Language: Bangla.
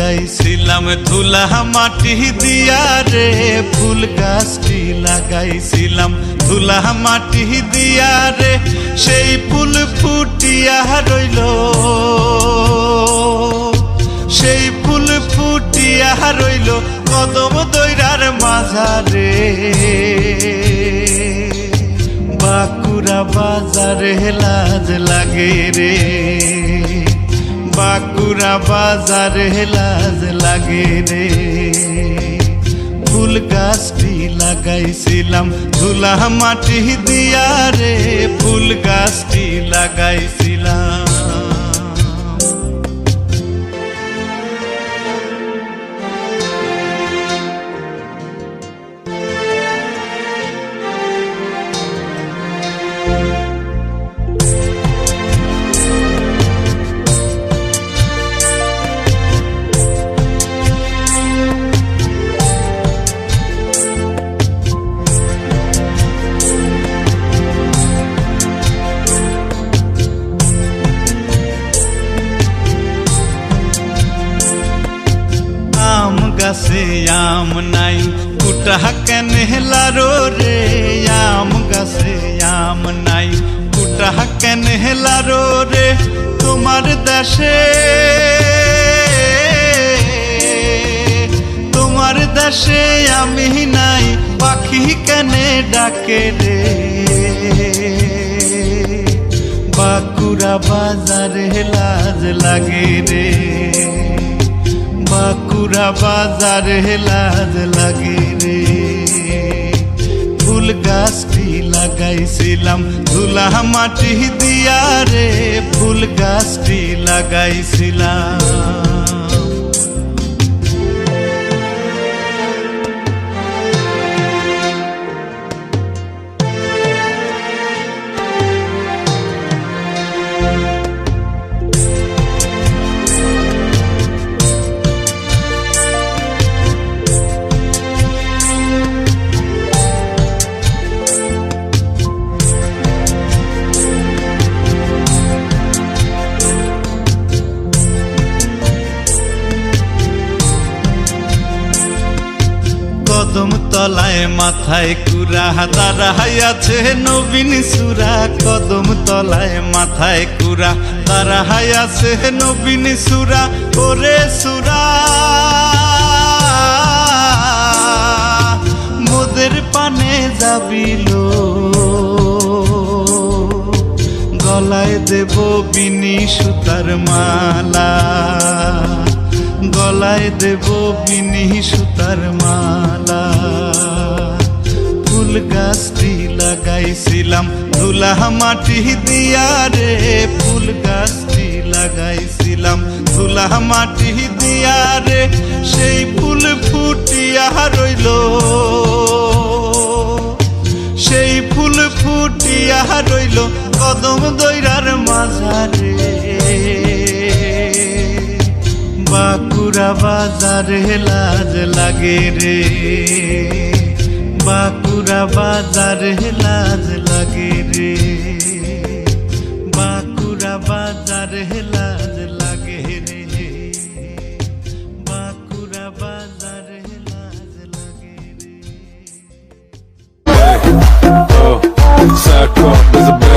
লাগাইছিলাম ধুলা মাটি দিয়া রে, ফুল গাছটি লাগাইছিলাম ধুলা মাটি দিয়া রে, সেই ফুল ফুটিয়া রইল, সেই ফুল ফুটিয়া রইল কদম দইরার মাঝারে। বাঁকুড়া বাজারে লাজ লাগে রে, বাঁকুড়া বাজারে লাজ লাগে রে। ফুল গাছটি লাগাইছিলাম ধুলা মাটি দিয়া রে, ফুল গাছটি লাগাইছিলাম। গাছে আম নাই কুটা কেন হেলারো রে, আম গাছে আম নাই কুটা কেন হেলারো রে। তোমার দেশে, তোমার দেশে আমি নাই পাখি কেনে ডাকে রে। বাঁকুড়া বাজারে লাজ লাগে রে, বাঁকুড়া বাজারে লাজ লাগে রে। ফুল গাছটি লাগাইছিলাম ধুলা মাটি দিয়া রে, ফুল গাছটি লাগাইছিলাম। কদম তলায় মাথায় কুড়া দাঁড়াইয়াছে নবীন সুরা, কদম তলায় মাথায় কুড়া দাঁড়াইয়াছে নবীন সুরা। ওরে সুরা মোদের পানে যাবিল, গলায় দেব বিনি সুতার মালা, গলায় দেব বিনি সুতার মালা। ফুল গাছটি লাগাইছিলাম ধুলা মাটি দিয়া রে, ফুল গাছটি লাগাইছিলাম ধুলা মাটি দিয়া রে, সেই ফুল ফুটিয়া রইল, সেই ফুল ফুটিয়া রইল কদম দইরার মাঝারে। বাঁকুড়া বাজারে লাজ লাগে রে, বাঁকুড়া বাজারে লাজ লাগে রে, বাঁকুড়া বাজারে লাজ লাগে রে, বাঁকুড়া বাজারে লাজ লাগে রে। Sack up, there's a